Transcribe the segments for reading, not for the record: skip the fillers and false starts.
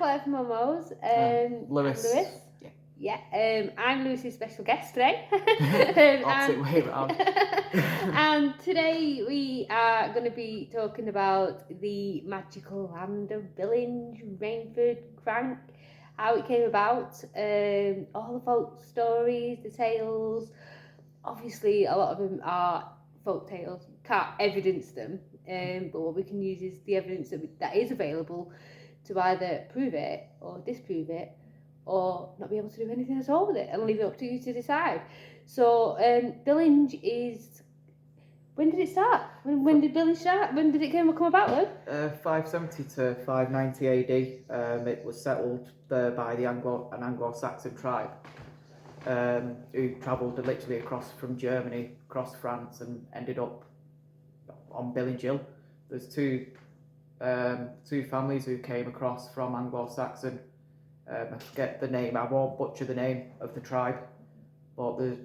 Claire from MOMOs. Lewis. I'm Lewis. Yeah. I'm Lewis's special guest today. Opposite way around. And today we are going to be talking about the magical land of Billinge, Rainford, Crank, how it came about, all the folk stories, the tales. Obviously, a lot of them are folk tales. Can't evidence them, but what we can use is the evidence that is available to either prove it or disprove it, or not be able to do anything at all with it, and leave it up to you to decide. So, Billinge is. When did it start? When did Billinge start? When did it come about, Lou? 570 to 590 AD. It was settled there by an Anglo-Saxon tribe who travelled literally across from Germany, across France, and ended up on Billinge Hill. There's two families who came across from Anglo-Saxon. I forget the name, I won't butcher the name of the tribe, but the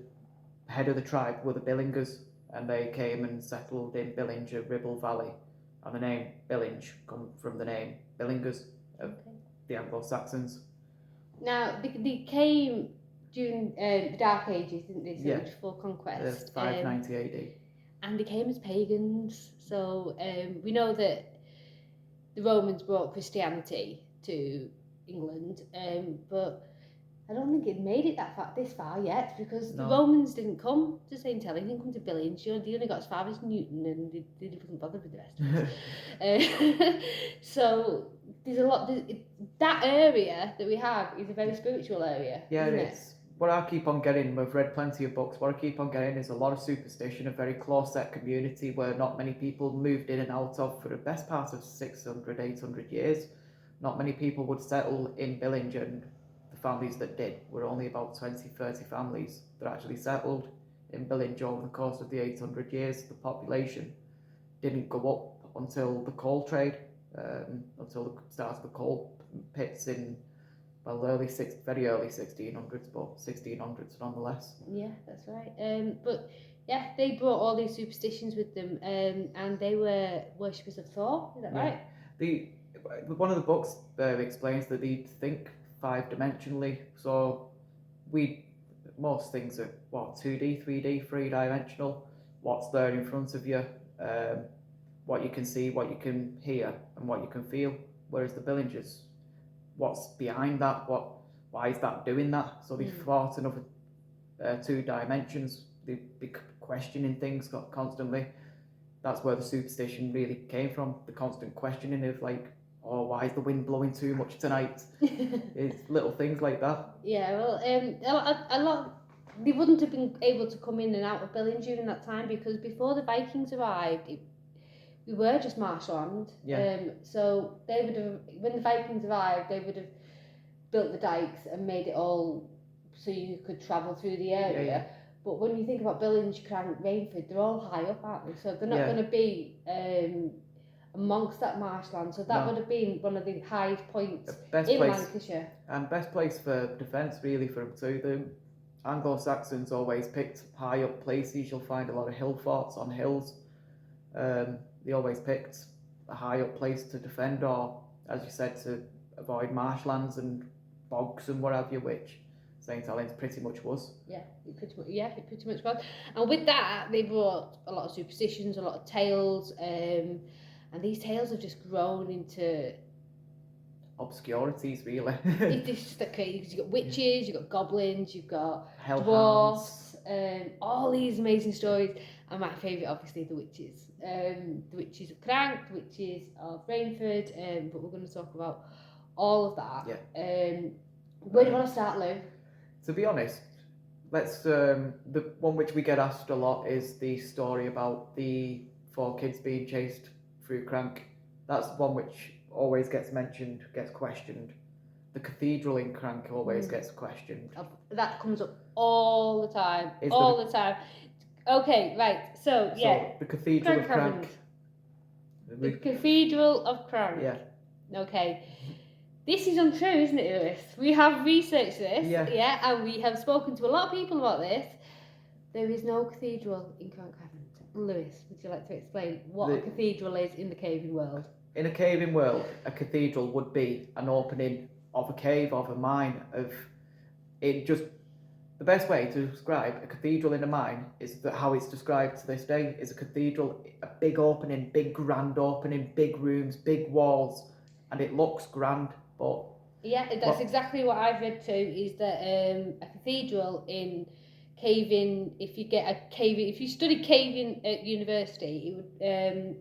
head of the tribe were the Billingers, and they came and settled in Billinge, a Ribble Valley, and the name Billinge come from the name Billingers of the Anglo-Saxons. Now, they came during the Dark Ages, didn't they? So before conquest. 590 AD. And they came as pagans, so we know that the Romans brought Christianity to England, but I don't think it made it this far yet, because the Romans didn't come to St. Helens, they didn't come to Billinge. They only got as far as Newton, and they didn't bother with the rest of it. So there's a lot. That area that we have is a very spiritual area. Yeah, isn't it's what I keep on getting. We've read plenty of books. What I keep on getting is a lot of superstition, a very close-set community where not many people moved in and out of for the best part of 600, 800 years. Not many people would settle in Billinge, and the families that did were only about 20, 30 families that actually settled in Billinge over the course of the 800 years. The population didn't go up until the coal trade, until the start of the coal pits in very early 1600s, but 1600s nonetheless. Yeah, that's right. But yeah, they brought all these superstitions with them, and they were worshippers of Thor. Is that right? One of the books explains that they think 5-dimensionally. So most things are 2D, 3D, 3-dimensional. What's there in front of you, what you can see, what you can hear, and what you can feel. Whereas the Billingers, what's behind that? Why is that doing that? So they thought another 2 dimensions. They'd be questioning things constantly. That's where the superstition really came from. The constant questioning of why is the wind blowing too much tonight? It's little things like that. Yeah, well, a lot. They wouldn't have been able to come in and out of Billinge during that time, because before the Vikings arrived, we were just marshland. Yeah. So they would have, when the Vikings arrived, they would have built the dikes and made it all so you could travel through the area. Yeah. But when you think about Billinge, Crank, Rainford, they're all high up, aren't they? So they're not going to be amongst that marshland. So that would have been one of the highest points in Lancashire. And best place for defence, really, for them too. The Anglo-Saxons always picked high up places. You'll find a lot of hill forts on hills. They always picked a high up place to defend, or, as you said, to avoid marshlands and bogs and what have you, which St. Helens pretty much was. It pretty much was. And with that, they brought a lot of superstitions, a lot of tales, and these tales have just grown into obscurities, really. It's just okay. You've got witches, you've got goblins, you've got dwarfs, all these amazing stories. And my favourite, obviously, the witches. The witches of Crank, the witches of Rainford, but we're going to talk about all of that. Where do you want to start, Lou? To be honest, let's the one which we get asked a lot is the story about the 4 kids being chased through Crank. That's one which always gets mentioned, gets questioned. The cathedral in Crank always gets questioned. That comes up all the time. The time. Okay, right. So the Cathedral of Crank. The Cathedral of Crown. Yeah. Okay. This is untrue, isn't it, Lewis? We have researched this, and we have spoken to a lot of people about this. There is no cathedral in Crank Caverns. Lewis, would you like to explain what a cathedral is in the caving world? in a caving world, a cathedral would be an opening of a cave, of a mine, of it just. The best way to describe a cathedral in a mine is that how it's described to this day is a cathedral, a big opening, big grand opening, big rooms, big walls, and it looks grand, but yeah, that's exactly what I've read too. Is that a cathedral in caving? If you study caving at university, it would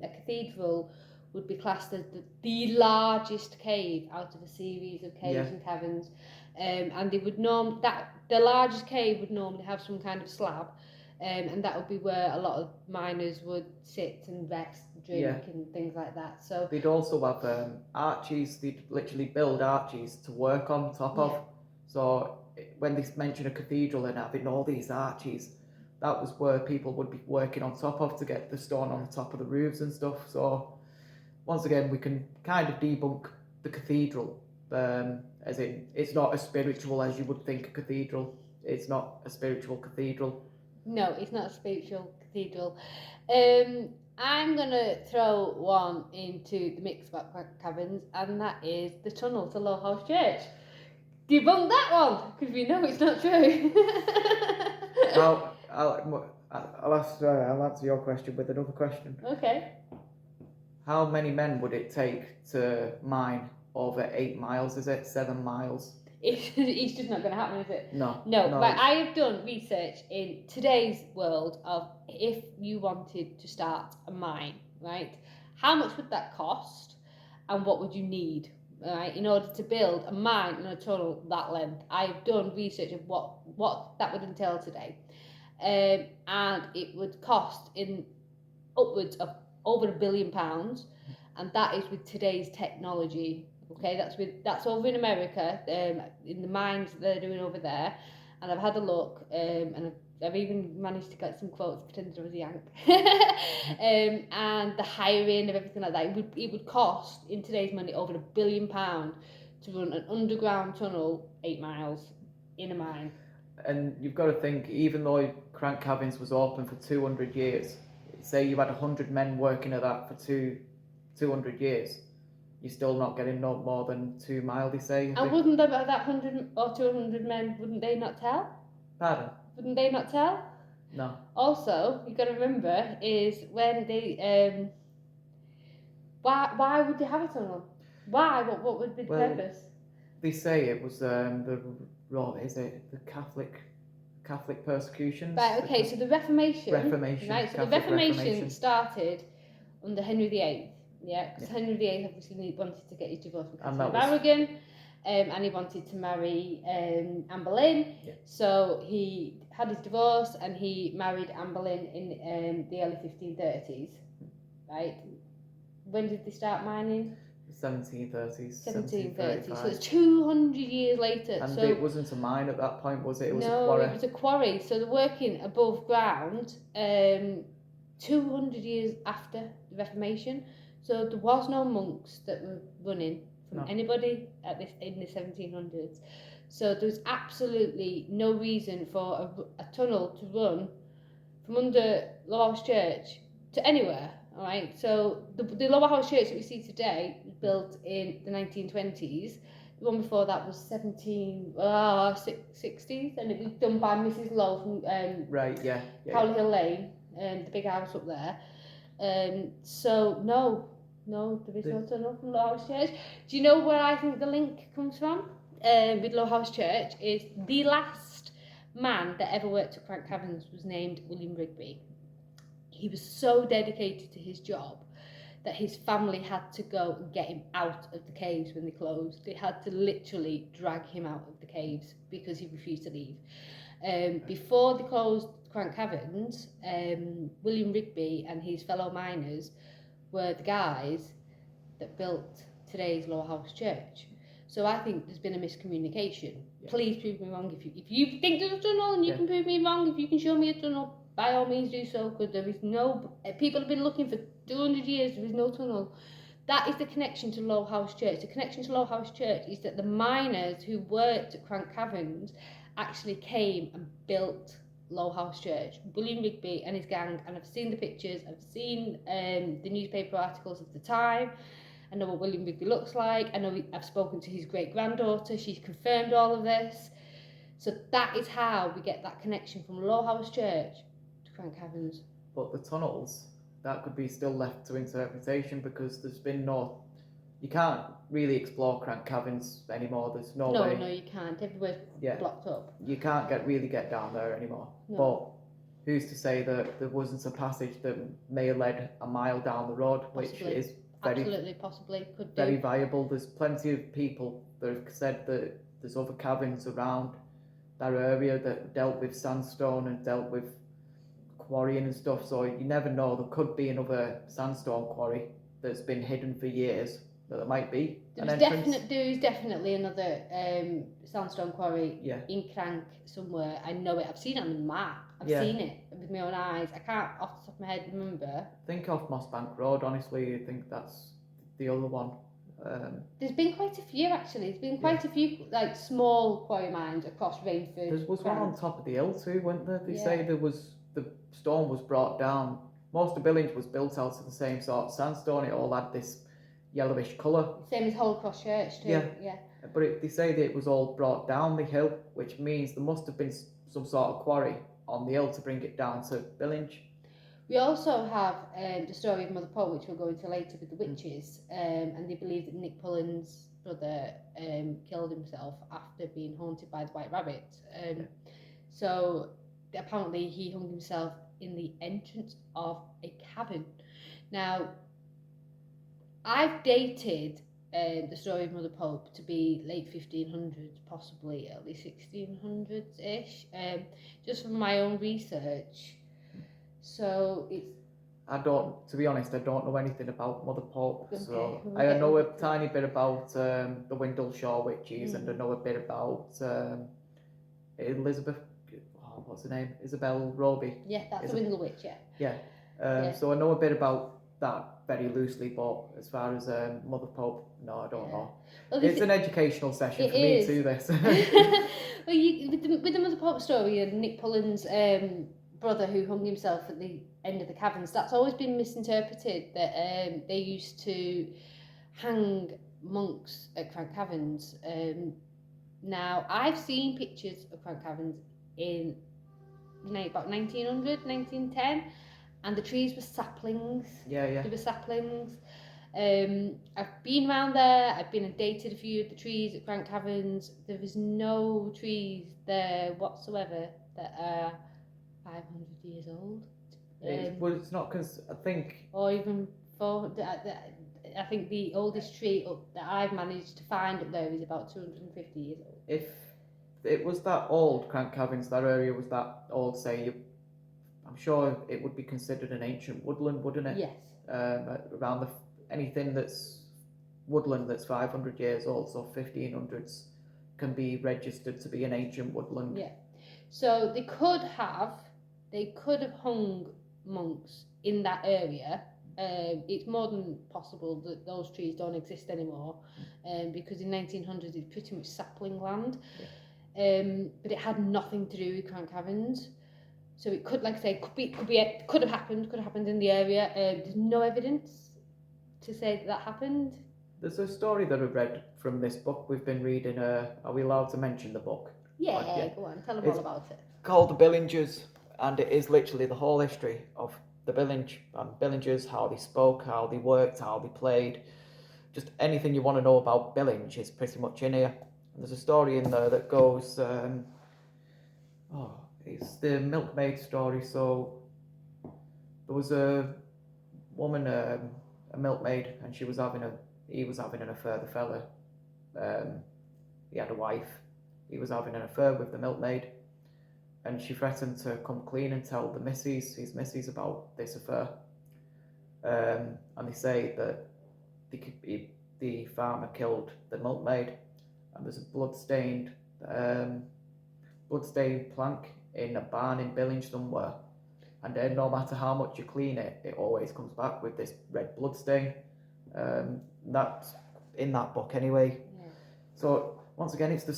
a cathedral would be classed as the largest cave out of a series of caves and caverns. And they would the largest cave would normally have some kind of slab, and that would be where a lot of miners would sit and rest, drink, and things like that. So they'd also have arches. They'd literally build arches to work on top of. So when they mention a cathedral and having all these arches, that was where people would be working on top of to get the stone on the top of the roofs and stuff. So once again, we can kind of debunk the cathedral. As in, it's not as spiritual as you would think a cathedral. It's not a spiritual cathedral. No, it's not a spiritual cathedral. I'm going to throw one into the mix about caverns, and that is the tunnel to Low House Church. Debunk that one, because we know it's not true. I'll answer your question with another question. Okay. How many men would it take to mine over 8 miles? Is it 7 miles? It's just not going to happen, is it? No. Right, I have done research in today's world of if you wanted to start a mine, right? How much would that cost, and what would you need, right, in order to build a mine and a tunnel that length? I have done research of what that would entail today, and it would cost in upwards of over £1 billion, and that is with today's technology. Okay, that's over in America, in the mines that they're doing over there, and I've had a look, and I've even managed to get some quotes pretending I was a Yank, and the hiring of everything like that. It would cost in today's money over £1 billion to run an underground tunnel 8 miles in a mine. And you've got to think, even though Crank Caverns was open for 200 years, say you had 100 men working at that for 200 years, you're still not getting no more than 2 miles, they say. And wouldn't that 100 or 200 men, wouldn't they not tell? Pardon? Wouldn't they not tell? No. Also, you've got to remember is when they why would they have a tunnel? Why? What would be the purpose? They say it was the Catholic persecutions. Right. Okay. So the Reformation. Right. So the Reformation started under Henry VIII. Yeah, because Henry VIII obviously wanted to get his divorce from Catherine of Aragon, and he wanted to marry Anne Boleyn. Yeah. So he had his divorce and he married Anne Boleyn in the early 1530s. Right. When did they start mining? 1730s. 1730s. So it's 200 years later. And it wasn't a mine at that point, was it? It was a quarry. No, it was a quarry. So they're working above ground 200 years after the Reformation. So there was no monks that were running from anybody in the 1700s. So there was absolutely no reason for a tunnel to run from under Low House Church to anywhere. All right. So the Low House Church that we see today was built in the 1920s. The one before that was 60s, and it was done by Mrs. Lowe from Cowley Hill Lane, the big house up there. So no, there is no tunnel from Low House Church. Do you know where I think the link comes from? With Low House Church is the last man that ever worked at Crank Caverns was named William Rigby. He was so dedicated to his job that his family had to go and get him out of the caves when they closed. They had to literally drag him out of the caves because he refused to leave. Before they closed Crank Caverns, William Rigby and his fellow miners were the guys that built today's Low House Church. So I think there's been a miscommunication. Yeah. Please prove me wrong. If you think there's a tunnel and you can prove me wrong, if you can show me a tunnel, by all means do so, because there is no... People have been looking for 200 years, there is no tunnel. That is the connection to Low House Church. The connection to Low House Church is that the miners who worked at Crank Caverns actually came and built Low House Church. William Rigby and his gang, and I've seen the pictures, I've seen the newspaper articles of the time, I know what William Rigby looks like. I know I've spoken to his great-granddaughter. She's confirmed all of this. So that is how we get that connection from Lowhouse Church to Crank Caverns. But the tunnels, that could be still left to interpretation because there's been no... You can't really explore Crank Caverns anymore. There's no way. No, you can't. Everywhere's blocked up. You can't really get down there anymore. No. But who's to say that there wasn't a passage that may have led a mile down the road, Possibly. which is Possibly could do. very viable. There's plenty of people that have said that there's other caverns around that area that dealt with sandstone and dealt with quarrying and stuff. So you never know. There could be another sandstone quarry that's been hidden for years. That there might be there is definitely another sandstone quarry in Crank somewhere. I know it. I've seen it on the map. I've seen it with my own eyes. I can't off the top of my head remember. Think off Mossbank Road. Honestly, I think that's the other one. There's been quite a few actually. There's been quite a few like small quarry mines across Rainford. There was one on top of the hill too, weren't there? They say the stone was brought down. Most of Billinge was built out of the same sort of sandstone. It all had this yellowish colour. Same as Holcross Church too. Yeah. But they say that it was all brought down the hill, which means there must have been some sort of quarry on the hill to bring it down to Billinge. We also have the story of Mother Pope, which we'll go into later with the witches, and they believe that Nick Pullen's brother killed himself after being haunted by the White Rabbit. So apparently he hung himself in the entrance of a cavern. Now, I've dated the story of Mother Pope to be late 1500s, possibly early 1600s-ish, just from my own research. So it's... to be honest, I don't know anything about Mother Pope. Okay, so I know a tiny bit about the Windleshore witches, and I know a bit about Elizabeth, what's her name? Isabella Welby. Yeah, that's the Windle Witch, So I know a bit about that very loosely, but as far as Mother Pope, no, I don't know. Well, it's an educational session for me too, this. Well, with the Mother Pope story and Nick Pullen's brother who hung himself at the end of the caverns, that's always been misinterpreted, that they used to hang monks at Crank Caverns. Now, I've seen pictures of Crank Caverns in about 1900, 1910, and the trees were saplings. They were saplings. I've been around there. I've been and dated a few of the trees at Crank Caverns. There is no trees there whatsoever that are 500 years old. Well, it's not, because I think... Or even 400. I think the oldest tree that I've managed to find up there is about 250 years old. If it was that old, Crank Caverns, that area was that old, say, I'm sure it would be considered an ancient woodland, wouldn't it? Yes. Around anything that's woodland that's 500 years old, so 1500s, can be registered to be an ancient woodland. Yeah. So they could have hung monks in that area. It's more than possible that those trees don't exist anymore, because in 1900s it's pretty much sapling land. But it had nothing to do with Crank Caverns. So it could, like I say, could have happened in the area. There's no evidence to say that happened. There's a story that I read from this book we've been reading. Are we allowed to mention the book? Yeah, go on, tell them all about it. Called The Billingers, and it is literally the whole history of the Billinge and Billingers, how they spoke, how they worked, how they played. Just anything you want to know about Billinge is pretty much in here. And there's a story in there that goes, it's the milkmaid story. So there was a woman, a milkmaid, and he was having an affair, the fella. He had a wife. He was having an affair with the milkmaid, and she threatened to come clean and tell his missus about this affair. And they say that the farmer killed the milkmaid, and there's a blood-stained plank in a barn in Billinge somewhere, and then no matter how much you clean it, it always comes back with this red blood stain. That's in that book anyway. Yeah. So once again, it's the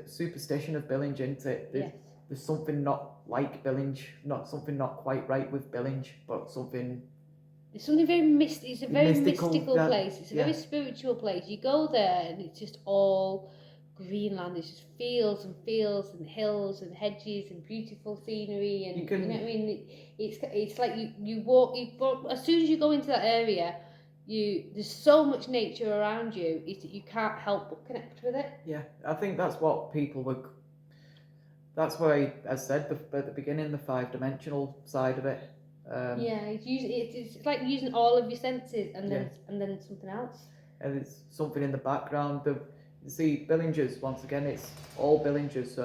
superstition of Billinge, isn't it? There's something not like Billinge, something not quite right with Billinge, but something There's something very mystic. It's a very mystical yeah, place. It's a yeah. very spiritual place. You go there and it's just all Greenland. It's just fields and hills and hedges and beautiful scenery, and you know what I mean. It's like you walk as soon as you go into that area, there's so much nature around you. You can't help but connect with it. Yeah, I think that's what people were. That's why I said at the beginning, the 5-dimensional side of it. Yeah, it's like using all of your senses and then something else. And it's something in the background. You see, Billingers, once again, it's all Billingers.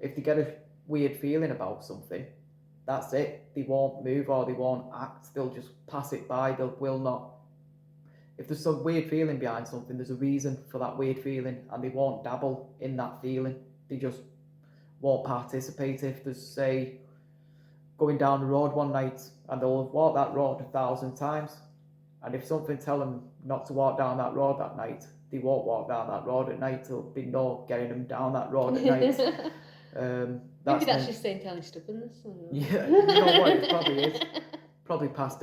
If they get a weird feeling about something, that's it. They won't move or they won't act. They'll just pass it by. They will not. If there's some weird feeling behind something, there's a reason for that weird feeling, and they won't dabble in that feeling. They just won't participate. If there's, say, going down the road one night and they'll walk that road 1,000 times, and if something tell them not to walk down that road that night, they won't walk down that road at night. There'll be no getting them down that road at night. Maybe that's just saying telling stubbornness. Yeah, you know what, it probably is. Probably passed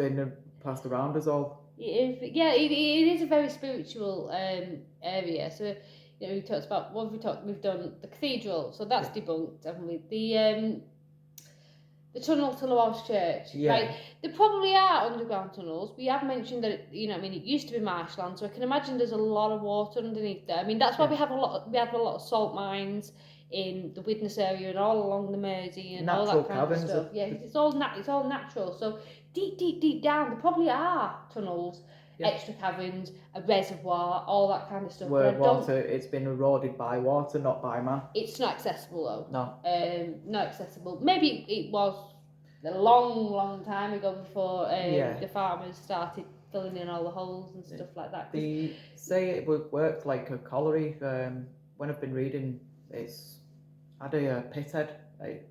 around us all. It is a very spiritual area. So we talked about what we've done the cathedral, so that's debunked, haven't we? The tunnel to Lowe's Church, right? There probably are underground tunnels. We have mentioned that it used to be marshland, so I can imagine there's a lot of water underneath there. I mean, that's why we have a lot of salt mines in the Widnes area and all along the Mersey and natural all that kind caverns of stuff. Yeah, it's all natural. So deep down, there probably are tunnels, extra caverns, a reservoir, all that kind of stuff. Where water, it's been eroded by water, not by man. It's not accessible though. No. Not accessible. Maybe it was a long time ago before the farmers started filling in all the holes and stuff like that. They say it worked like a colliery. When I've been reading, it's had a pit head,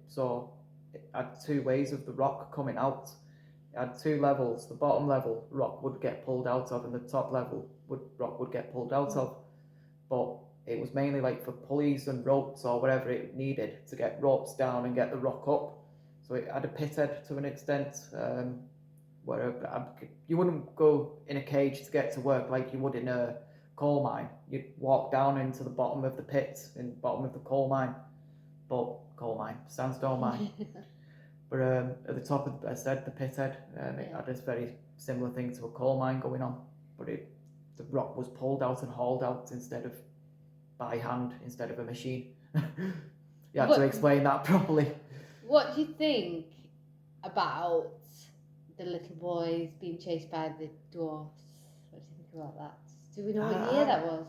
so it had 2 ways of the rock coming out. It had 2 levels. The bottom level rock would get pulled out of, and the top level rock would get pulled out of. But it was mainly like for pulleys and ropes or whatever it needed to get ropes down and get the rock up. So it had a pit head to an extent, where you wouldn't go in a cage to get to work like you would in a coal mine. You'd walk down into the bottom of the pit, in the bottom of the coal mine. But sandstone mine. But at the top of, I said, the pit head, it had this very similar thing to a coal mine going on. But the rock was pulled out and hauled out instead of by hand, instead of a machine. You had to explain that properly. What do you think about the little boys being chased by the dwarfs? What do you think about that? Do we know what year that was?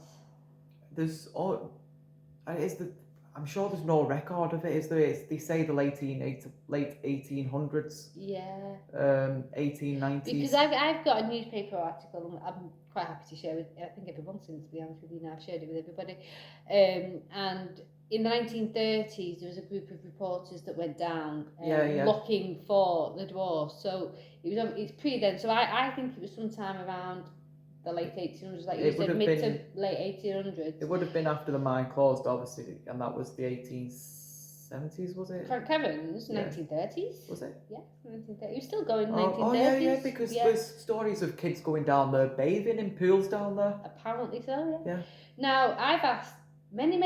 I'm sure there's no record of it, is there? They say the late 1800s. Yeah. 1890s. Because I've got a newspaper article, and I'm quite happy to share with, I think everyone seems to be honest with you now, I've shared it with everybody. And in the 1930s, there was a group of reporters that went down looking for the dwarfs. So it's pre then. So I think it was sometime around the late 1800s, like you said, mid to late 1800s. It would have been after the mine closed, obviously, and that was the 1870s, was it? Caverns, 1930s. Was it? Yeah, 1930s. It was still going in 1930s. Oh yeah, because there's stories of kids going down there, bathing in pools down there. Apparently so, yeah. Now, I've asked many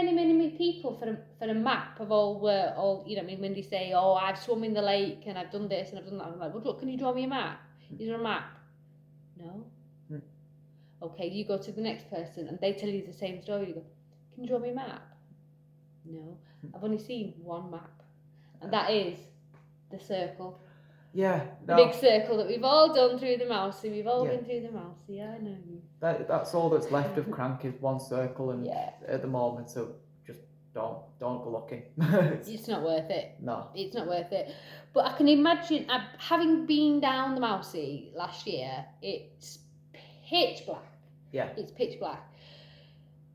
people for a map of all when they say, oh, I've swum in the lake and I've done this and I've done that, I'm like, well, can you draw me a map? Is there a map? No. Okay, you go to the next person and they tell you the same story. You go, can you draw me a map? No. I've only seen one map, and that is the circle. Yeah. The big circle that we've all done through the Mousey. We've all been through the Mousey. I know you. That's all that's left of Crank is one circle, and at the moment, so just don't go looking. It's not worth it. No. It's not worth it. But I can imagine, having been down the Mousey last year, it's pitch black. Yeah. It's pitch black.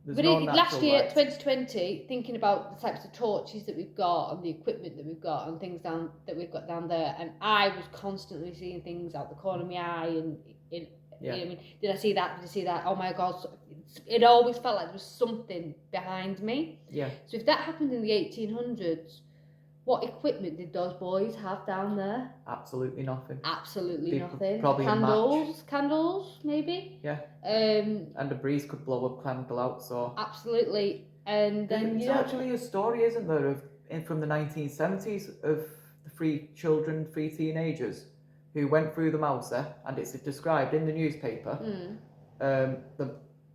But last year, 2020, thinking about the types of torches that we've got and the equipment that we've got and things that we've got down there, and I was constantly seeing things out the corner of my eye and you know what I mean, did I see that? Did I see that? Oh my God, it always felt like there was something behind me. Yeah. So if that happened in the 1800s, What equipment did those boys have down there? Absolutely nothing. Absolutely They nothing. probably a match. Candles, maybe. Yeah. Um, And the breeze could blow a candle out, so. absolutely. And then There's actually a story, isn't there, from the 1970s of the three teenagers who went through the Mouser, and it's described in the newspaper.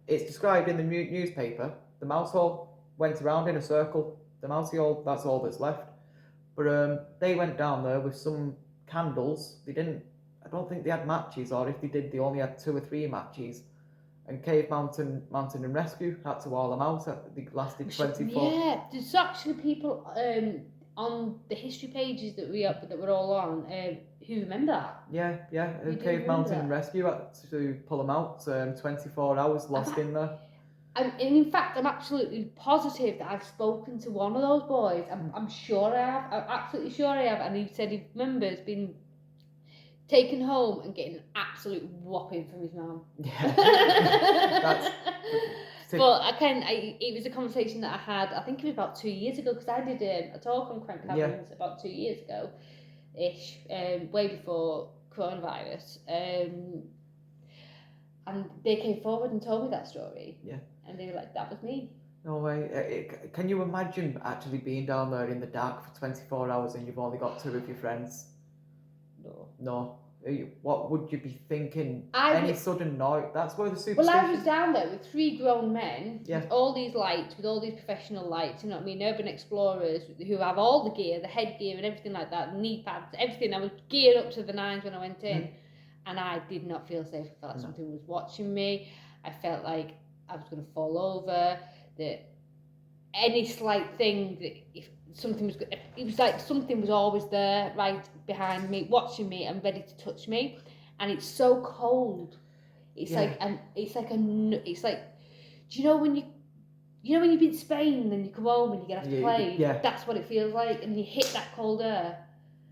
It's described in the newspaper. The mouse hole went around in a circle. The mousey hole, that's all that's left. But they went down there with some candles. They didn't. I don't think they had matches, or if they did, they only had 2 or 3 matches. And Cave Mountain and Rescue had to wall them out. They lasted 24. Yeah, there's actually people on the history pages that we're all on who remember that. Yeah. Cave Mountain and Rescue had to pull them out. 24 hours lost in there. And in fact, I'm absolutely positive that I've spoken to one of those boys. I'm sure I have. I'm absolutely sure I have. And he said he remembers being taken home and getting an absolute whopping from his mum. Yeah. But it was a conversation that I had, I think it was about 2 years ago, because I did a talk on crank caverns about 2 years ago ish, way before coronavirus. And they came forward and told me that story. Yeah. And they were like, that was me. No way. Can you imagine actually being down there in the dark for 24 hours and you've only got 2 of your friends? No. What would you be thinking? Any sudden noise? That's where the superstition... Well, I was down there with 3 grown men, with all these lights, with all these professional lights, you know what I mean, urban explorers who have all the gear, the headgear and everything like that, knee pads, everything. I was geared up to the nines when I went in, and I did not feel safe. I felt like something was watching me. I felt like I was going to fall over, that any slight thing, that if something was, it was like something was always there, right behind me, watching me and ready to touch me. And it's so cold. It's like, do you know when you've been in Spain and then you come home and you get off the plane? Yeah. That's what it feels like, and you hit that cold air.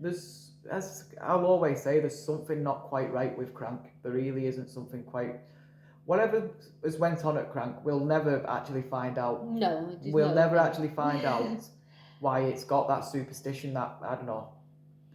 As I'll always say, there's something not quite right with Crank. There really isn't something quite... Whatever has went on at Crank, we'll never actually find out. No. We'll never actually find out why it's got that superstition, that, I don't know.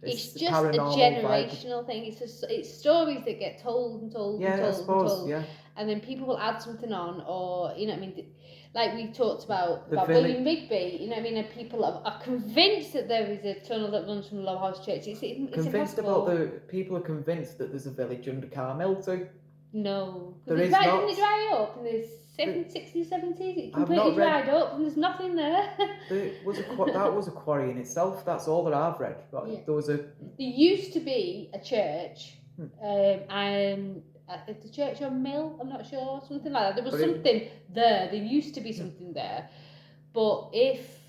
It's just a generational thing. It's stories that get told and told and told and told. Yeah. And then people will add something on, or, you know what I mean, like we talked about William Rigby, you know what I mean, and people are convinced that there is a tunnel that runs from the Low House Church. It's impossible. People are convinced that there's a village under Carr Mill too. No. Didn't it dry up in the 60s, 70s? It completely dried up and there's nothing there. That was a quarry in itself. That's all that I've read. But there used to be a church, the church or mill, I'm not sure, something like that. There was something there. There used to be something there. But if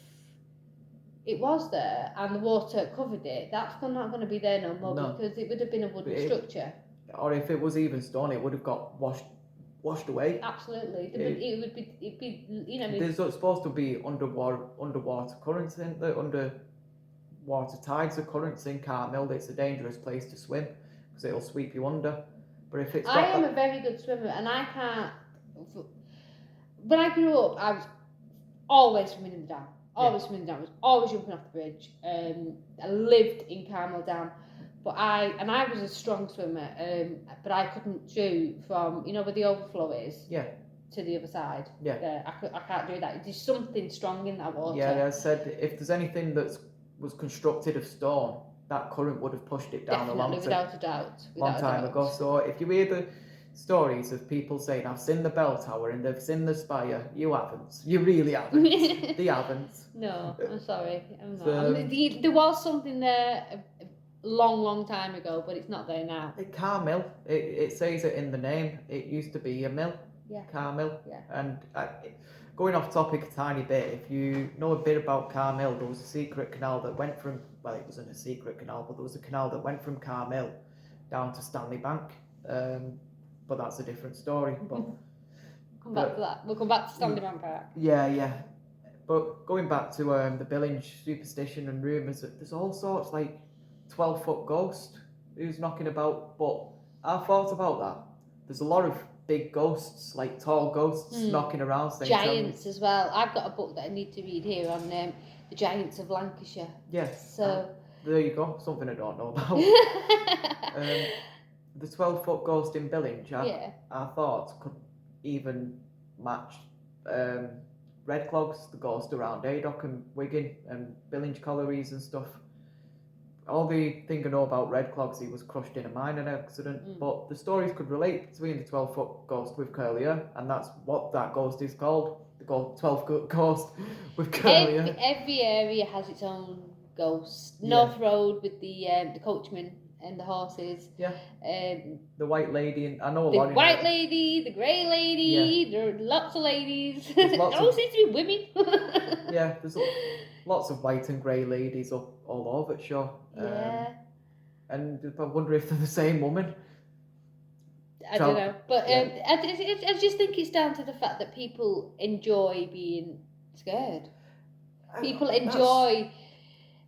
it was there and the water covered it, that's not going to be there no more, because it would have been a wooden structure. Or if it was even stone, it would have got washed away. Absolutely. It'd be, you know. There's supposed to be underwater currents in there, underwater tides or currents in Carr Mill. It's a dangerous place to swim because it'll sweep you under. But if it's I am a very good swimmer, and I can't. When I grew up, I was always swimming in the dam. Swimming in the dam. I was always jumping off the bridge. I lived in Carr Mill Dam. But I was a strong swimmer, but I couldn't do from, you know, where the overflow is, to the other side. Yeah. I can't do that. There's something strong in that water. Yeah, I said if there's anything that was constructed of stone, that current would have pushed it down without a doubt. Long time ago. So if you hear the stories of people saying, I've seen the bell tower and they've seen the spire, you haven't. You really haven't. They haven't. No, I'm sorry. I'm not. There was something there long time ago, but it's not there now. Carr Mill, it says it in the name. It used to be a mill. Yeah. Carr Mill. Yeah. And going off topic a tiny bit, if you know a bit about Carr Mill, there was a secret canal that went from, well, it wasn't a secret canal, but there was a canal that went from Carr Mill down to Stanley Bank. But that's a different story. But come back to that. We'll come back to Stanley Bank Park. Yeah. But going back to the Billinge superstition and rumours, there's all sorts, like 12-foot ghost who's knocking about, but I thought about that. There's a lot of big ghosts, like tall ghosts knocking around saying giants as well. I've got a book that I need to read here on the giants of Lancashire. Yes. So there you go, something I don't know about. The 12-foot ghost in Billinge, I thought could even match Red Clogs, the ghost around Aydock and Wigan and Billinge collieries and stuff. All the thing I know about Red Clogs, he was crushed in a mining accident, but the stories could relate between the 12-foot ghost with curly hair, and that's what that ghost is called, the 12-foot ghost with curly hair. Every area has its own ghost. North Road with the coachman and the horses. Yeah. The white lady, and I know a the lot. The white lady, the grey lady. There are lots of ladies. There always seems to be women. Yeah, there's lots of white and grey ladies all over the show. And I wonder if they're the same woman. I don't know, but I just think it's down to the fact that people enjoy being scared. People enjoy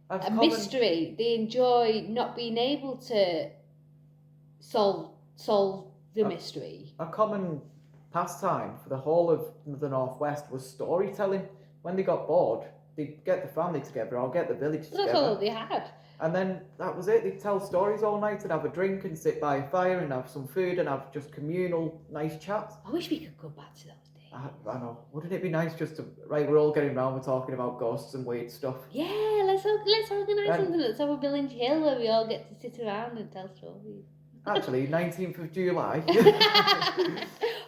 a mystery. They enjoy not being able to solve the mystery. A common pastime for the whole of the Northwest was storytelling. When they got bored, they'd get the family together or get the village together. That's all they had. And then that was it. They'd tell stories all night and have a drink and sit by a fire and have some food and have just communal, nice chats. I wish we could go back to those days. I know. Wouldn't it be nice just to... Right, we're all getting round, we're talking about ghosts and weird stuff. Yeah, let's organise something. Let's have a Billinge Hill where we all get to sit around and tell stories. Actually, 19th of July.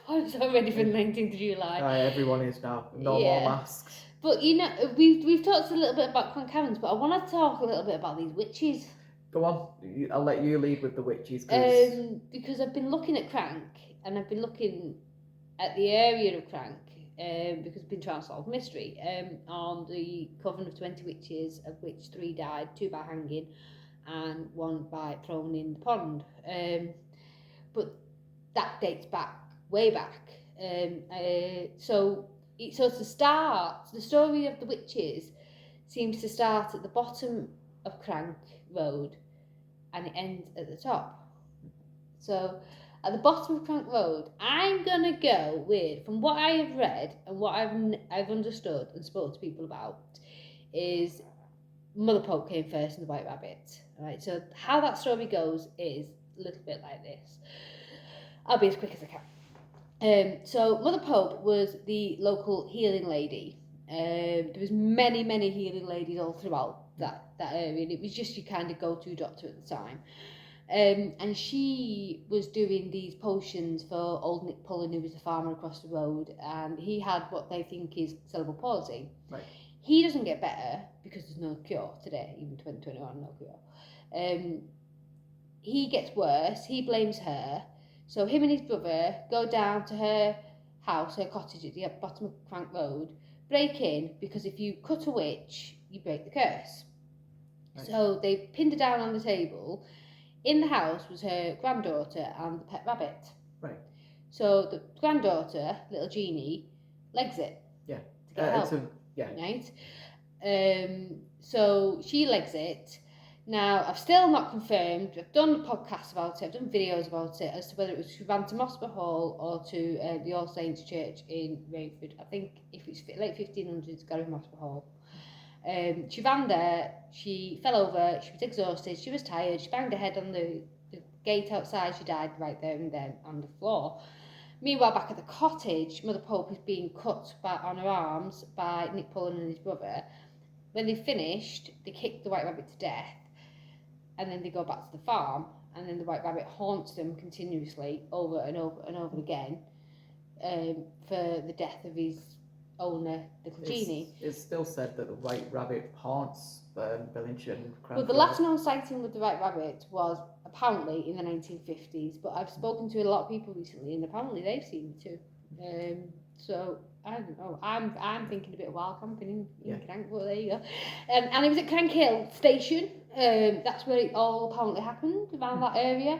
I'm so ready for the 19th of July. Everyone is now. No more masks. But you know, we've talked a little bit about Crank caverns, but I want to talk a little bit about these witches. Go on, I'll let you lead with the witches. Because I've been looking at Crank, and I've been looking at the area of Crank, because I've been trying to solve mystery. On the coven of 20 witches, of which 3 died, 2 by hanging, and 1 by thrown in the pond. But that dates back way back. So to start, the story of the witches seems to start at the bottom of Crank Road and it ends at the top. So at the bottom of Crank Road, I'm going to go with, from what I have read and what I've understood and spoken to people about, is Mother Pope came first and the White Rabbit. Right? So how that story goes is a little bit like this. I'll be as quick as I can. So Mother Pope was the local healing lady. There was many healing ladies all throughout that area, and it was just your kind of go-to doctor at the time. And she was doing these potions for old Nick Pullen, who was a farmer across the road, and he had what they think is cerebral palsy. Right. He doesn't get better because there's no cure today, even 2021, no cure. He gets worse. He blames her. So him and his brother go down to her house, her cottage at the bottom of Crank Road, break in, because if you cut a witch, you break the curse. Right. So they pinned her down on the table. In the house was her granddaughter and the pet rabbit. Right. So the granddaughter, little Jeannie, legs it. Yeah. To get help. Right. So she legs it. Now, I've still not confirmed. I've done podcasts about it. I've done videos about it as to whether it was she ran to Mosper Hall or to the All Saints Church in Rainford. I think if it's late 1500s, go to Mosper Hall. She ran there. She fell over. She was exhausted. She was tired. She banged her head on the gate outside. She died right there and then on the floor. Meanwhile, back at the cottage, Mother Pope is being cut on her arms by Nick Pullen and his brother. When they finished, they kicked the White Rabbit to death. And then they go back to the farm, and then the White Rabbit haunts them continuously over and over and over again for the death of his owner, little Jeannie. It's still said that the White Rabbit haunts Billinge and Crank. Well, the last known sighting with the White Rabbit was apparently in the 1950s, but I've spoken to a lot of people recently, and apparently they've seen it too. So I don't know. I'm thinking a bit of wild camping in Crank, but there you go. And it was at Crank Hill Station. That's where it all apparently happened, around that area.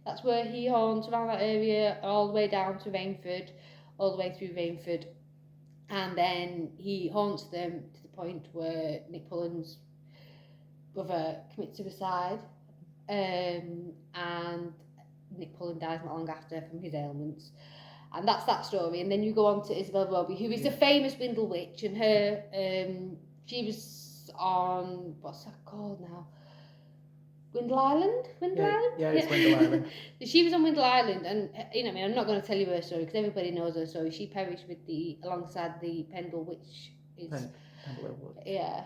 That's where he haunts, around that area, all the way down to Rainford, all the way through Rainford. And then he haunts them to the point where Nick Pullen's brother commits suicide. And Nick Pullen dies not long after from his ailments. And that's that story. And then you go on to Isabella Welby, who is a famous Windle witch, and her, she was on, what's that called now? Windle Island? Island? Yeah, it's Windle Island. So she was on Windle Island, and I'm not going to tell you her story because everybody knows her story. She perished alongside the Pendle, which is Pendle Wood. Yeah.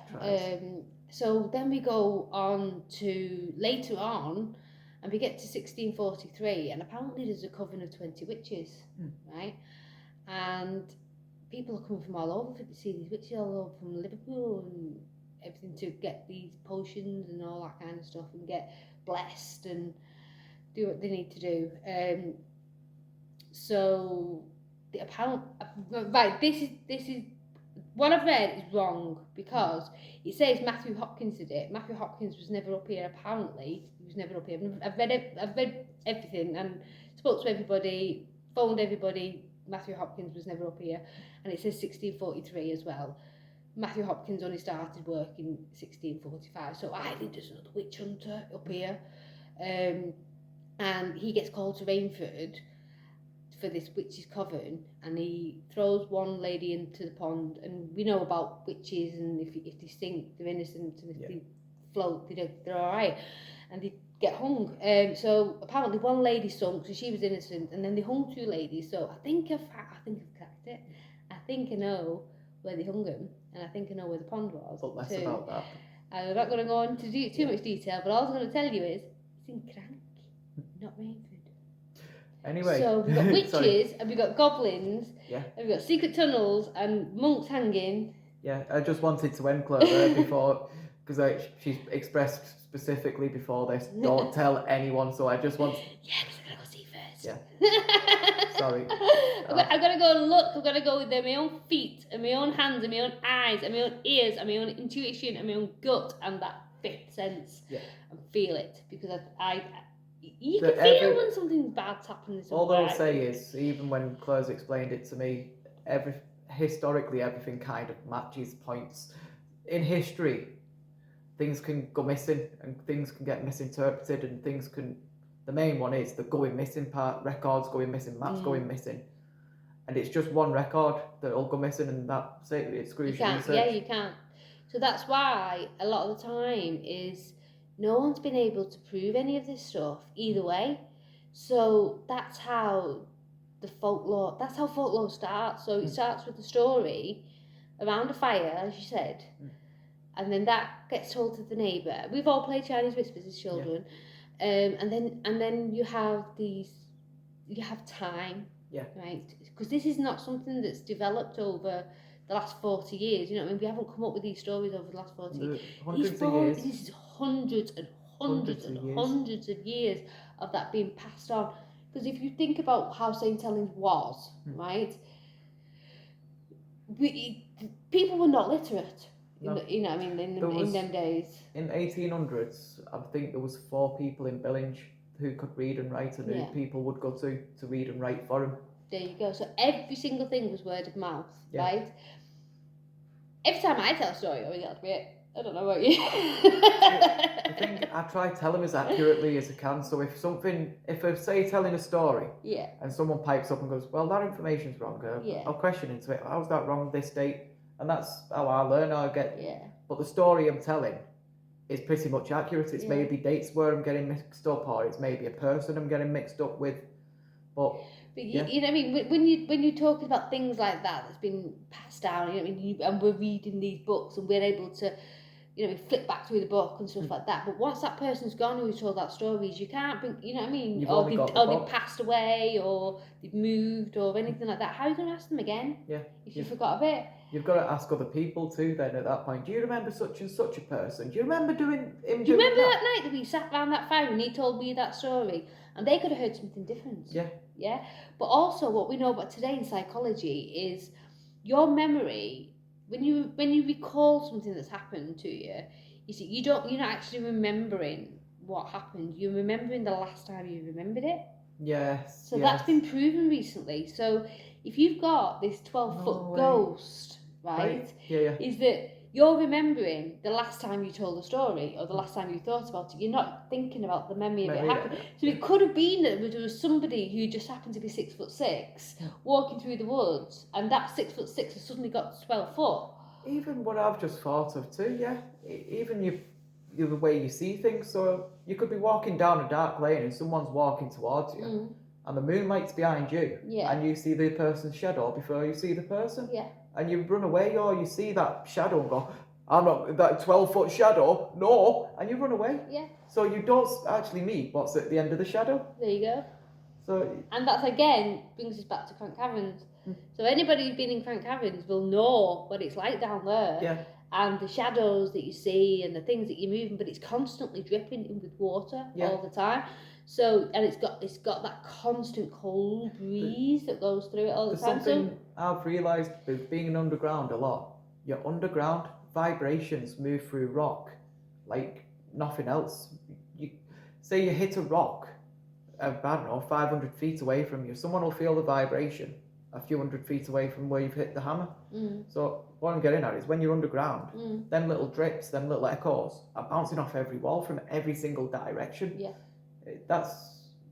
So then we go on to later on, and we get to 1643, and apparently there's a coven of 20 witches, right? And people are coming from all over to see these witches, all over from Liverpool and everything, to get these potions and all that kind of stuff and get blessed and do what they need to do. So the apparent right, this is what I've read is wrong, because it says Matthew Hopkins did it. Matthew Hopkins was never up here. Apparently, he was never up here. I've read everything and spoke to everybody, phoned everybody. Matthew Hopkins was never up here, and it says 1643 as well. Matthew Hopkins only started work in 1645, so I think there's another witch hunter up here, and he gets called to Rainford for this witch's coven, and he throws one lady into the pond, and we know about witches, and if they sink, they're innocent, and if they float, they're all right, and they get hung. So apparently one lady sunk, so she was innocent, and then they hung 2 ladies. So I think I've cracked it. I think I know where they hung them, and I think I know where the pond was. But less about that. I'm not going to go into too much detail, but all I'm going to tell you is it's in Crank, not Rainford. Anyway. So we've got witches, and we've got goblins, and we've got secret tunnels, and monks hanging. Yeah, I just wanted to end Claire there before, because she expressed specifically before this, don't tell anyone, so I just want... Yeah, because I'm going to go see first. Yeah. Sorry. I've got to go and look, I've got to go with my own feet, and my own hands, and my own eyes, and my own ears, and my own intuition, and my own gut, and that 5th sense, and feel it, because you can feel when something bad's happening. All I'll say is, even when Claire's explained it to me, historically everything kind of matches points. In history, things can go missing, and things can get misinterpreted, and things can... The main one is the going missing part, records going missing, maps going missing. And it's just one record that'll go missing, and that's it, it screws your research. Yeah, you can't. So that's why a lot of the time is no one's been able to prove any of this stuff either way. So that's how folklore starts. So it starts with the story around a fire, as you said, and then that gets told to the neighbour. We've all played Chinese Whispers as children, and then you have time, right? Because this is not something that's developed over the last 40 years. You know what I mean? We haven't come up with these stories over the last 40 years. Hundreds of years. This is hundreds and hundreds of years of that being passed on. Because if you think about how Saint-Helens was, right? People were not literate. No. You know what I mean? In them days. In 1800s, I think there was 4 people in Billinge who could read and write, and who people would go to read and write for them. There you go. So every single thing was word of mouth, right? Every time I tell a story, I get it. I don't know about you. I think I try to tell them as accurately as I can. So if I say telling a story, and someone pipes up and goes, well, that information's wrong, I'll question into it. How's that wrong this date? And that's how I learn, how I get... But the story I'm telling is pretty much accurate. It's maybe dates where I'm getting mixed up, or it's maybe a person I'm getting mixed up with. But you know what I mean? When you're talking about things like that's been passed down, you know what I mean? And we're reading these books, and we're able to, flip back through the book and stuff like that. But once that person's gone who told that stories, you can't bring, you know what I mean? They've passed away, or they've moved, or anything like that. How are you going to ask them again? If you forgot a bit? You've got to ask other people too then at that point. Do you remember such and such a person? Do you remember doing Do you remember that night that we sat around that fire and he told me that story? And they could have heard something different. Yeah. But also what we know about today in psychology is your memory, when you recall something that's happened to you, you're not actually remembering what happened. You're remembering the last time you remembered it. Yes. So that's been proven recently. So if you've got this 12-foot ghost, right? Yeah. Is that you're remembering the last time you told a story or the last time you thought about it. You're not thinking about the memory of it happening. So it could have been that there was somebody who just happened to be 6'6" walking through the woods, and that 6'6" has suddenly got to 12 foot. Even what I've just thought of too, yeah. Even the way you see things. So you could be walking down a dark lane and someone's walking towards you, and the moonlight's behind you, and you see the person's shadow before you see the person. Yeah. And you run away, or you see that shadow and go, I'm not that 12-foot shadow, no, and you run away. Yeah. So you don't actually meet what's at the end of the shadow. There you go. So. And that's again brings us back to Crank Caverns. So anybody who's been in Crank Caverns will know what it's like down there. Yeah. And the shadows that you see and the things that you're moving, but it's constantly dripping in with water all the time. So, and it's got that constant cold breeze that goes through it all the time. Something I've realised with being underground a lot, your underground vibrations move through rock like nothing else. You say you hit a rock, I don't know, 500 feet away from you, someone will feel the vibration a few hundred feet away from where you've hit the hammer. So what I'm getting at is when you're underground, them little drips, them little echoes are bouncing off every wall from every single direction. Yeah. That's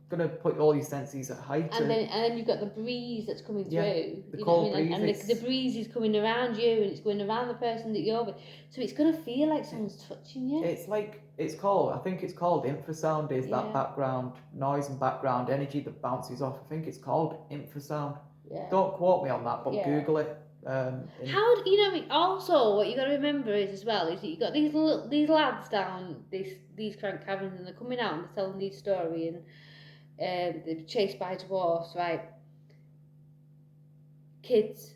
gonna put all your senses at height. And then you've got the breeze that's coming through. The cold breeze. And the breeze is coming around you, and it's going around the person that you're with. So it's gonna feel like someone's touching you. I think it's called infrasound. Is that background noise and background energy that bounces off? I think it's called infrasound. Yeah. Don't quote me on that, but Google it. How do you know? Also, what you got to remember is as well is that you got these lads down these Crank Caverns, and they're coming out and they're telling these story, and they're chased by dwarfs, right? Kids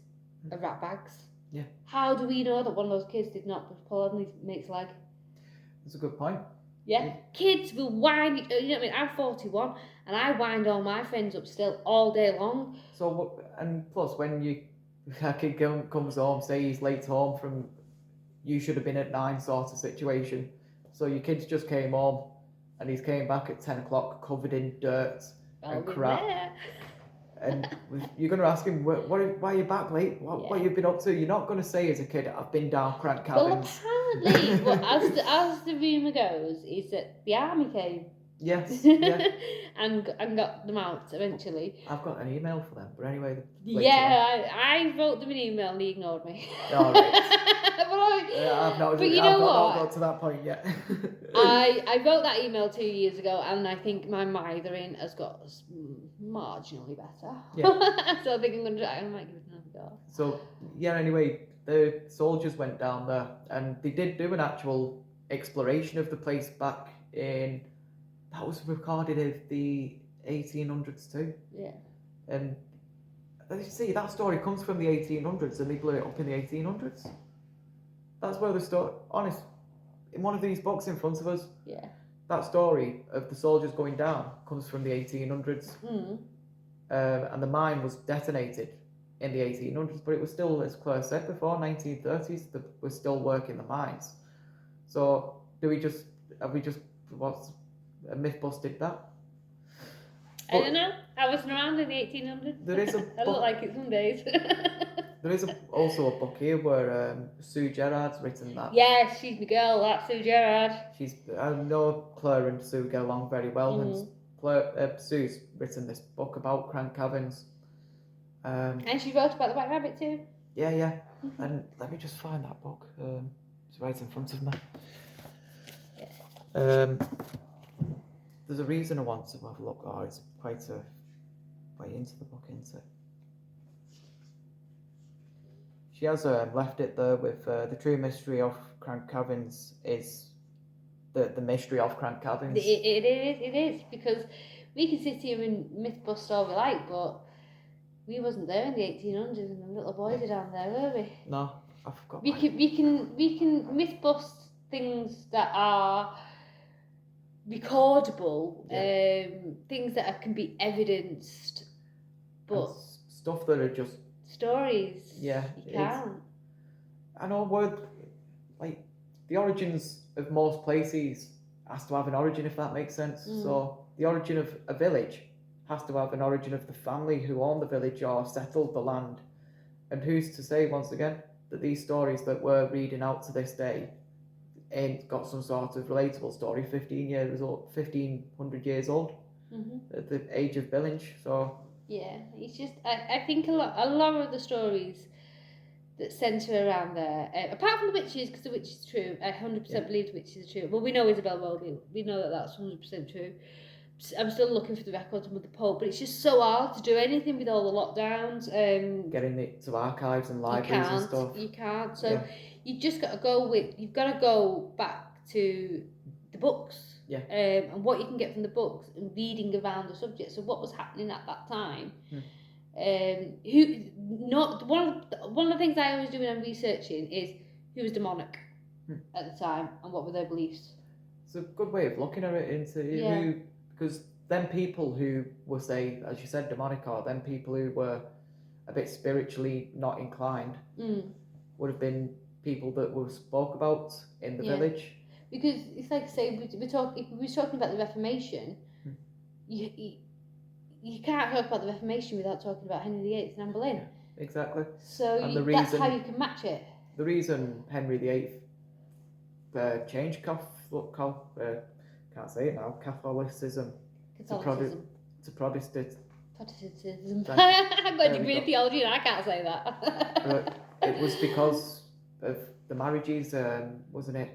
are rat bags. Yeah. How do we know that one of those kids did not pull on his mate's leg? That's a good point. Yeah. Kids will wind. You know what I mean? I'm 41, and I wind all my friends up still all day long. So, and plus when a kid comes home, say he's late home from, you should have been at 9 sort of situation. So your kid's just came home, and he's came back at 10 o'clock covered in dirt and crap. There. And you're going to ask him, why are you back late? What have you been up to? You're not going to say as a kid, I've been down Crank Caverns. Well, apparently, as the rumour goes, is that the army came. Yes, yeah. and got them out eventually. I've got an email for them, but anyway. I wrote them an email and he ignored me. All right. I've not got to that point yet. I wrote that email 2 years ago, and I think my mithering has got marginally better. Yeah. So I think I might give it another go. So anyway, the soldiers went down there, and they did do an actual exploration of the place back in. That was recorded in the 1800s too. Yeah. And as you see, that story comes from the 1800s, and they blew it up in the 1800s. That's where the story, honest, in one of these books in front of us, that story of the soldiers going down comes from the 1800s. And the mine was detonated in the 1800s, but it was still, as Claire said before, 1930s, they were still working the mines. So what's a myth busted that? I don't know. I wasn't around in the 1800s. There is I look like it some days. There is also a book here where Sue Gerard's written that. Yes, she's my girl, that's Sue Gerard. I know Claire and Sue get along very well, and Sue's written this book about Crank Caverns. And she wrote about the White Rabbit too. Yeah. And let me just find that book. It's right in front of me. There's a reason I want to have a look. Oh, it's quite a way into the book, isn't it? She has left it there with the true mystery of Crank Caverns is the mystery of Crank Caverns. It is, because we can sit here and myth bust all we like, but we wasn't there in the 1800s, and the little boys are down there, were we? No, I forgot. We can myth bust things that are recordable, things that can be evidenced, but stuff that are just stories. Yeah, you can't. I know like the origins of most places has to have an origin, if that makes sense. So the origin of a village has to have an origin of the family who owned the village or settled the land. And who's to say, once again, that these stories that we're reading out to this day ain't got some sort of relatable story 1500 years old at the age of Billinge. So yeah, it's just I think a lot of the stories that centre around there, apart from the witches, because the witch is true, I 100% believe the witches are true. Well, we know Isabella Welby, we know that that's 100% true. I'm still looking for the records with the Pope, but it's just so hard to do anything with all the lockdowns. Getting it to archives and libraries and stuff. You can't. So you just got to you've got to go back to the books. Yeah. And what you can get from the books and reading around the subject. So what was happening at that time. One of the things I always do when I'm researching is who was the monarch at the time and what were their beliefs. It's a good way of looking at it who, because then people who were, say, as you said, demonic, or then people who were a bit spiritually not inclined would have been people that were spoke about in the village. Because it's like, say, if we were talking about the Reformation, you can't talk about the Reformation without talking about Henry VIII and Anne Boleyn. Yeah, exactly. So that's how you can match it. The reason Henry VIII changed can't say it now, Catholicism to Protestant. Protestantism. I've got a degree in theology and I can't say that. It was because of the marriages, wasn't it?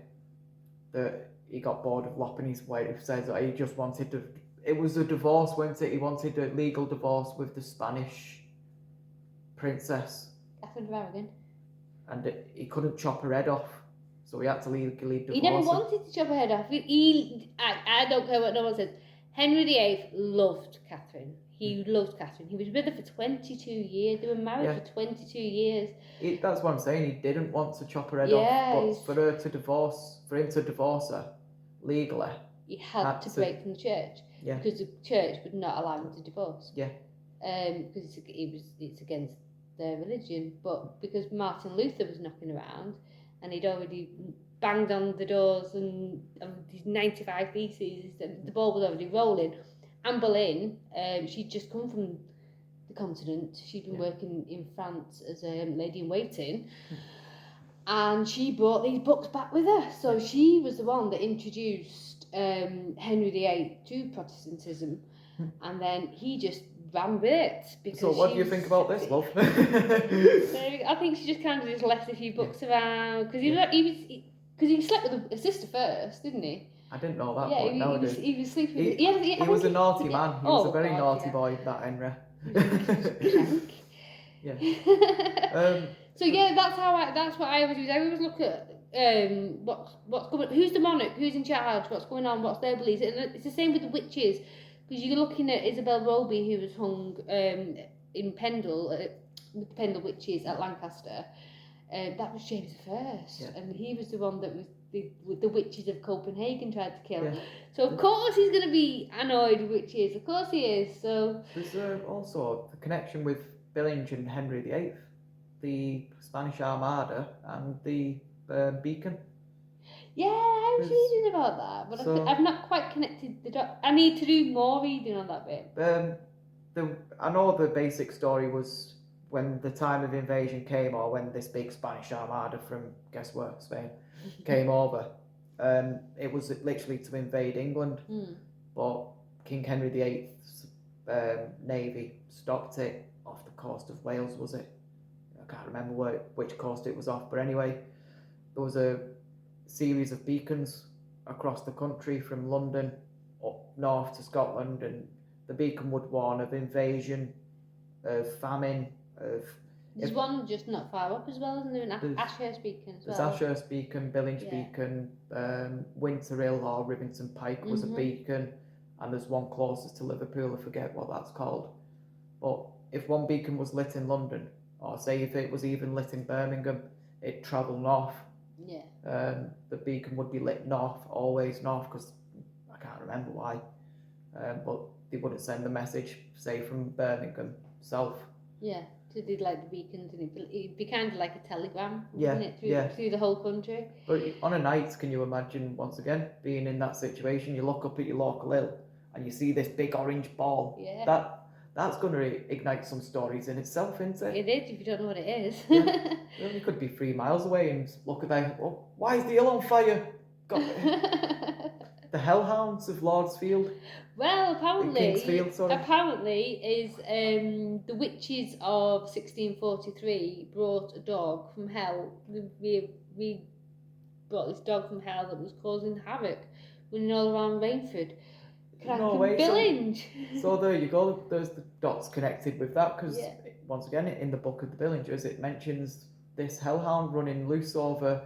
That he got bored of lopping his weight. It says that he just wanted to. It was a divorce, wasn't it? He wanted a legal divorce with the Spanish princess. Catherine of Aragon. And he couldn't chop her head off, so he had to legally divorce her. He never wanted to chop her head off. I don't care what no one says. Henry VIII loved Catherine. He loved Catherine. He was with her for 22 years. They were married for 22 years. That's what I'm saying. He didn't want to chop her head off, but for him to divorce her legally, he had to break from the church. Yeah. Because the church would not allow him to divorce. Yeah. Because it's against their religion. But because Martin Luther was knocking around and he'd already banged on the doors and his 95 theses, the ball was already rolling. Anne Boleyn, she'd just come from the continent. She'd been working in France as a lady in waiting. And she brought these books back with her. So she was the one that introduced Henry VIII to Protestantism, and then he just ran with it. So what do you think about this, love? I think she just kind of just left a few books around, because he slept with a sister first, didn't he? I didn't know that. Yeah, he was sleeping with he was a naughty man. He was a very naughty boy, that Henry. Yeah. So that's what I always do. I always look at what's going. Who's the monarch? Who's in charge? What's going on? What's their beliefs? And it's the same with the witches, because you're looking at Isabella Welby, who was hung in Pendle with the Pendle witches at Lancaster. That was James I, and he was the one that was the witches of Copenhagen tried to kill. Yeah. So of course he's going to be annoyed with witches. Of course he is. So there's also the connection with Billinge and Henry VIII, the Spanish Armada and the beacon. Yeah, I was reading about that, but I've not quite connected the dots. I need to do more reading on that bit. I know the basic story was when the time of invasion came, or when this big Spanish Armada from, guess where, Spain, came over. It was literally to invade England, but King Henry VIII's navy stopped it off the coast of Wales, was it? I can't remember which coast it was off, but anyway, there was a series of beacons across the country from London up north to Scotland, and the beacon would warn of invasion, of famine, There's one just not far up as well, isn't there? An Ashurst beacon as well. There's Ashurst beacon, Billinge beacon, Winter Hill or Rivington Pike was a beacon, and there's one closest to Liverpool, I forget what that's called. But if one beacon was lit in London, or say if it was even lit in Birmingham, it'd travel north. Yeah. The beacon would be lit north, always north, because I can't remember why. But they wouldn't send the message, say, from Birmingham south. Yeah, to do like the beacons, and it'd be kind of like a telegram, wouldn't it, through the whole country. But on a night, can you imagine, once again, being in that situation? You look up at your local hill and you see this big orange ball. Yeah. that's going to ignite some stories in itself, isn't it? It is, if you don't know what it is. Yeah. Well, you could be 3 miles away and look at that. Oh, why is the hill on fire? The Hellhounds of Lordsfield. Well, Kingsfield, sorry. apparently is the witches of 1643 brought a dog from hell. We brought this dog from hell that was causing havoc running all around Rainford. No way. Billinge. So there you go. There's the dots connected with that because Yeah. once again in the book of the Billingers it mentions this hellhound running loose over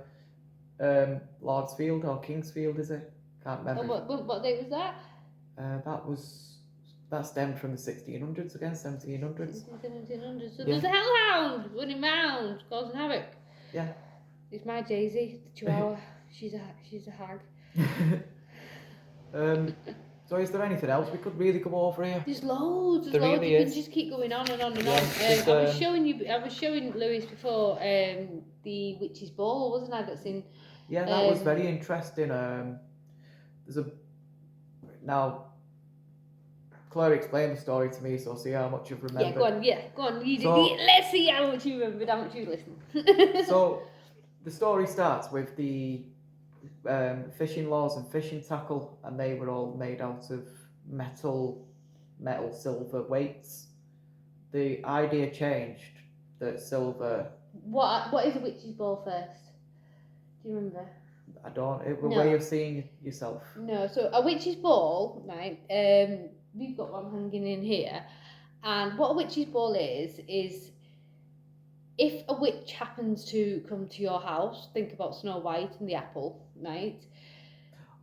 Lordsfield or Kingsfield, is it? Can't remember. What date was that? That stemmed from the 1600s again, 1700s. 1700s. So Yeah. there's a hellhound running round causing havoc. Yeah. It's my Daisy, the Chihuahua. She's a hag. So is there anything else we could really go over here? There's loads. There loads. really You is. can just keep going on and on and Yeah, on. just, I was showing Lewis before the Witch's Ball, wasn't I? That's in. Yeah, that was very interesting. Now Claire explained the story to me, so I'll see how much you've remembered. Go on. Let's see how much you remembered, how much you listened. So the story starts with the fishing laws and fishing tackle, and they were all made out of metal silver weights. The idea changed that silver. What is a Witch's Ball first? Do you remember? I don't. A No. way of seeing yourself. No. So a Witch's Ball, right? We've got one hanging in here, and what a Witch's Ball is if a witch happens to come to your house, think about Snow White and the apple, right?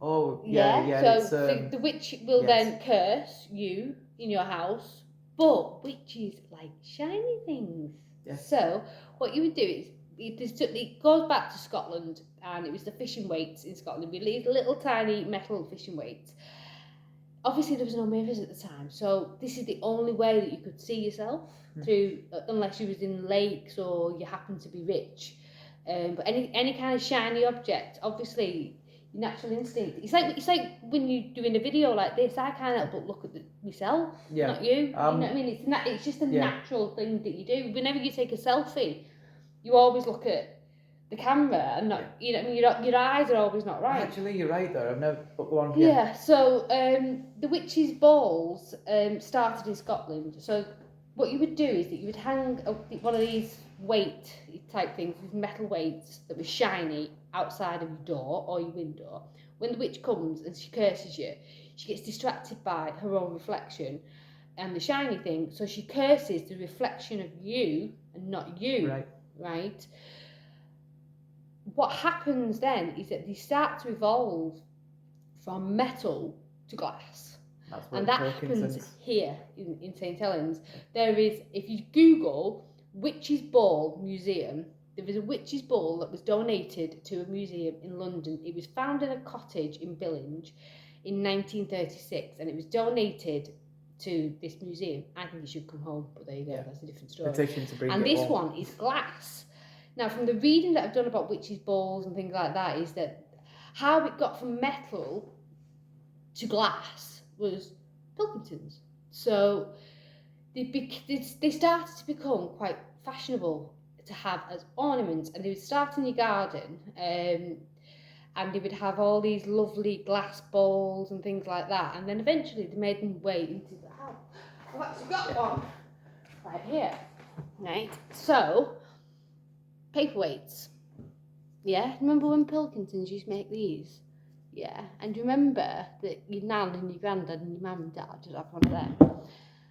Oh, yeah. So the witch will then curse you in your house, but witches like shiny things. Yes. So what you would do is, it goes back to Scotland, and it was the fishing weights in Scotland. We leave little tiny metal fishing weights. Obviously, there was no mirrors at the time, so this is the only way that you could see yourself through, unless you was in lakes or you happened to be rich. But any kind of shiny object, obviously, your natural instinct. It's like when you're doing a video like this, I can't help but look at myself, not you. You know what I mean? It's just a natural thing that you do. Whenever you take a selfie, you always look at the camera and not, you know what I mean, your eyes are always not right. Actually, you're right there. I've never. But go on. Yeah. So the witches' balls started in Scotland. So what you would do is that you would hang one of these weight type things with metal weights that was shiny outside of your door or your window. When the witch comes and she curses you, she gets distracted by her own reflection and the shiny thing, so she curses the reflection of you and not you. Right? What happens then is that they start to evolve from metal to glass. And that happens here in St Helens. There is, if you Google Witch's Ball Museum, there is a witch's ball that was donated to a museum in London. It was found in a cottage in Billinge in 1936, and it was donated to this museum. I think it should come home, but there you go, that's a different story. Petition to bring and it this home. one is glass. Now, from the reading that I've done about witches' balls and things like that, is that how it got from metal to glass was Pilkingtons. So they started to become quite fashionable to have as ornaments, and they would start in your garden, and they would have all these lovely glass bowls and things like that, and then eventually they made them way into the house. I've actually got one right here, right? So, paperweights. Yeah, remember when Pilkingtons used to make these? Yeah, and remember that your nan and your granddad and your mum and dad would have one of them.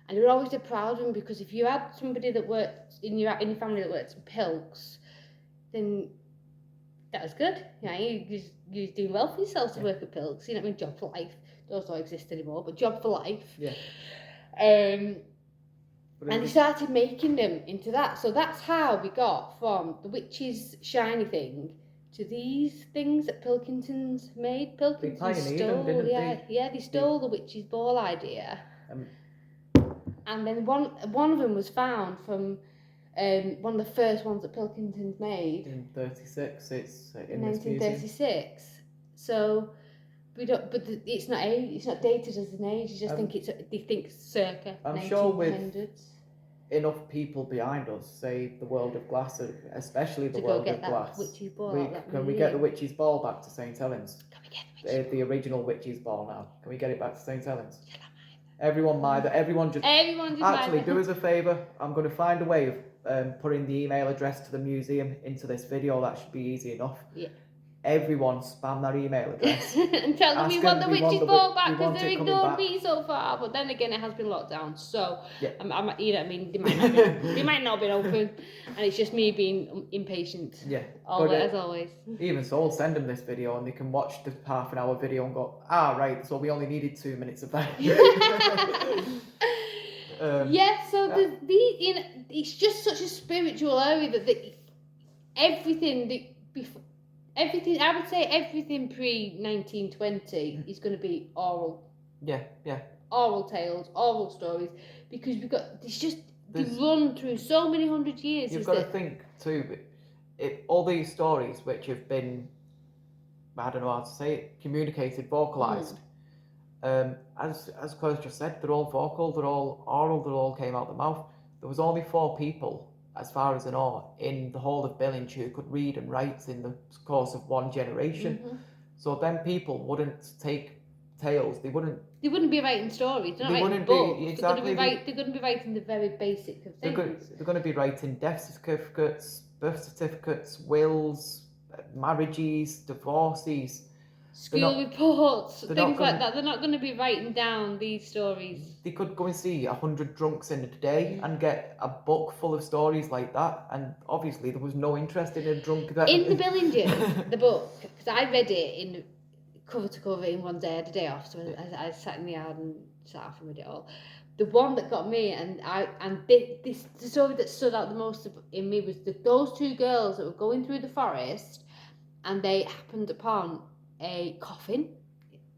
And you were always dead proud of them, because if you had somebody that worked in your family that worked in Pilks, then that was good. You know, you was doing well for yourself to work at Pilks. You know what I mean? Job for life. Those don't exist anymore, but job for life. Yeah. And they started making them into that. So that's how we got from the witch's shiny thing to these things that Pilkingtons made. Pilkingtons stole, they stole the witch's ball idea. And then one of them was found from one of the first ones that Pilkingtons made. In 1936, it's in 1936. So we don't. But it's not age. It's not dated as an age. You just think it's. They think circa. I'm sure 1900s. with enough people behind us, say the World of Glass, especially the World of Glass. Witch's ball Can we get the Witch's Ball back to St Helens? Can we get the original Witch's Ball now? Can we get it back to St Helens? Everyone just actually do us a favour. I'm going to find a way of putting the email address to the museum into this video. That should be easy enough. Yeah. Everyone spam that email address and tell them we want the Witch's Ball back because they've ignored me so far. But then again, it has been locked down, so yeah. you know what I mean. They might not be open, and it's just me being impatient. Yeah, as always. Even so, I'll send them this video, and they can watch the half an hour video and go, right, so we only needed 2 minutes of that. So there's these, it's just such a spiritual area that everything before. Everything, I would say everything pre-1920 is going to be oral. Yeah. Oral tales, oral stories, because they run through so many hundred years. You've got to think too, all these stories which have been, I don't know how to say it, communicated, vocalised, as Claire just said, they're all vocal, they're all oral, they all came out the mouth. There was only 4 people, as far as I know, in the whole of Billinge who could read and write in the course of one generation. Mm-hmm. So then people wouldn't take tales. They wouldn't be writing stories. They're not writing books. Exactly. They're going to be writing the very basic of things. They're going to be writing death certificates, birth certificates, wills, marriages, divorces. School reports, things like that. They're not going to be writing down these stories. They could go and see 100 drunks in a day and get a book full of stories like that. And obviously there was no interest in a drunk. In the Billinge, the book, because I read it in cover to cover in one day. I had a day off, so I sat in the yard and sat off and read it all. The one that got me, the story that stood out the most in me was those 2 girls that were going through the forest, and they happened upon a coffin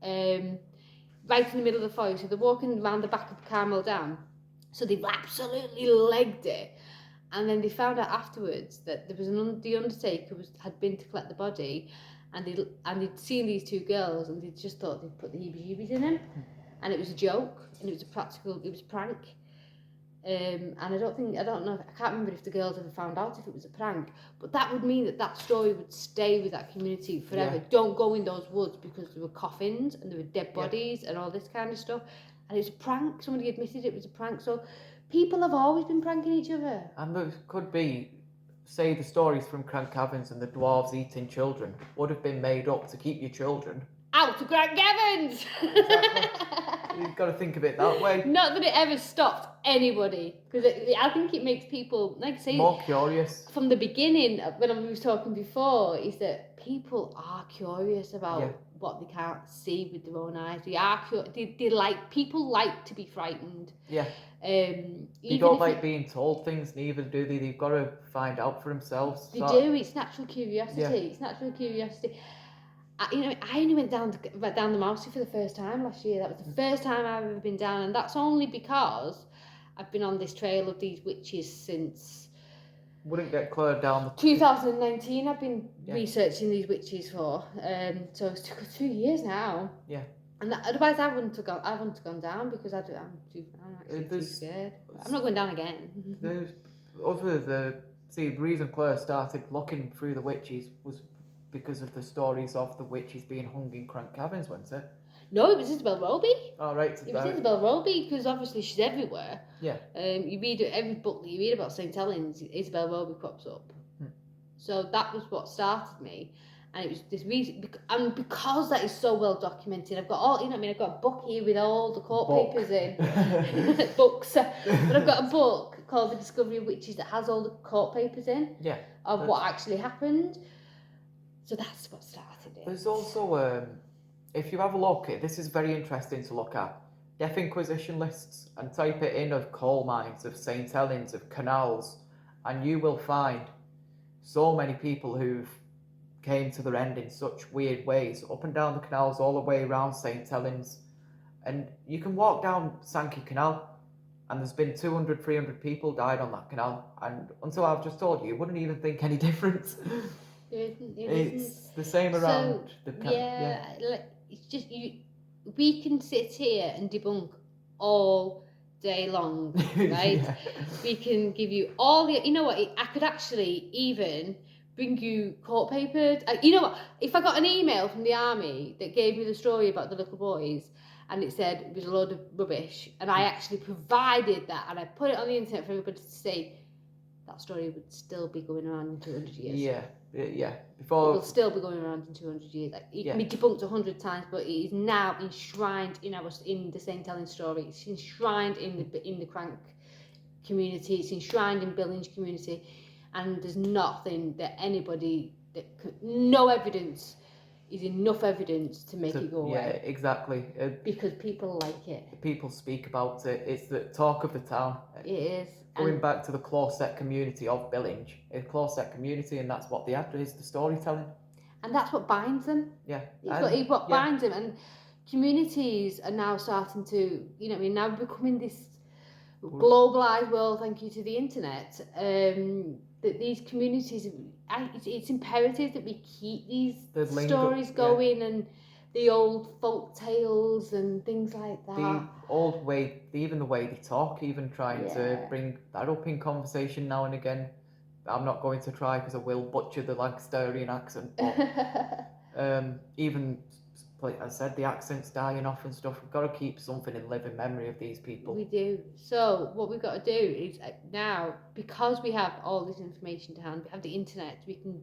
right in the middle of the forest. So they're walking around the back of Carr Mill Dam, so they've absolutely legged it, and then they found out afterwards that there was the undertaker had been to collect the body, and they'd seen these 2 girls, and they just thought they'd put the heebie-jeebies in him, and it was a joke, and it was a prank. And I can't remember if the girls ever found out if it was a prank, but that would mean that story would stay with that community forever. Yeah. Don't go in those woods because there were coffins and there were dead bodies and all this kind of stuff. And it was a prank. Somebody admitted it was a prank. So people have always been pranking each other. And there could be, say, the stories from Crank Caverns and the dwarves eating children would have been made up to keep your children out to Crank Caverns. Exactly. You've got to think of it that way. Not that it ever stopped anybody, because I think it makes people, like I say, more curious. From the beginning, when I was talking before, is that people are curious about what they can't see with their own eyes. People like to be frightened. Yeah. They don't like being told things, neither do they. They've got to find out for themselves. They do. It's natural curiosity. Yeah. It's natural curiosity. I only went down the Mousey for the first time last year. That was the first time I've ever been down, and that's only because I've been on this trail of these witches since. Wouldn't get cleared down. 2019. I've been researching these witches for, so it's 2 years now. Yeah. And otherwise, I wouldn't have gone down because I'm actually too scared. I'm not going down again. The reason Claire started looking through the witches was because of the stories of the witches being hung in Crank Caverns, wasn't it? No, it was Isabella Welby. Oh, right. It was Isabella Welby, because obviously she's everywhere. Yeah. You read every book that you read about St Helens, Isabella Welby crops up. So that was what started me. And it was this reason, and because that is so well documented, I've got I've got a book here with all the court papers in. Books. But I've got a book called The Discovery of Witches that has all the court papers in. Yeah. Of what actually happened. So that's what started it. There's also, if you have a look, this is very interesting to look at, Death Inquisition lists, and type it in of coal mines, of St Helens, of canals, and you will find so many people who've came to their end in such weird ways, up and down the canals, all the way around St Helens. And you can walk down Sankey Canal, and there's been 200, 300 people died on that canal, and until I've just told you, you wouldn't even think any difference. It it's the same around the canal. it's just we can sit here and debunk all day long, right? Yeah. We can give you all the, you know what, I could actually even bring you court papers. You know what, if I got an email from the army that gave me the story about the little boys and it said it was a load of rubbish, and I actually provided that and I put it on the internet for everybody to see, that story would still be going around in 200 years. Yeah. It will still be going around in 200 years. Like, it can be debunked 100 times, but it is now enshrined in the same telling story. It's enshrined in the Crank community. It's enshrined in Billinge community, and there's nothing that anybody no evidence is enough evidence to make it go away. Yeah, exactly. Because people like it. People speak about it. It's the talk of the town. It is. Going back to the close-set community of Billinge, a close-set community, and that's what the actor is, the storytelling. And that's what binds them. Yeah. It's what binds them. And communities are now starting to, you know, I mean, now becoming this globalised world, thank you to the internet, that these communities, it's imperative that we keep these stories going, and the old folk tales and things like that. The old way, even the way they talk, even trying to bring that up in conversation now and again. I'm not going to try because I will butcher the Lancasterian accent. But, even, like I said, the accent's dying off and stuff. We've got to keep something in living memory of these people. We do. So what we've got to do is now, because we have all this information to hand, we have the internet, we can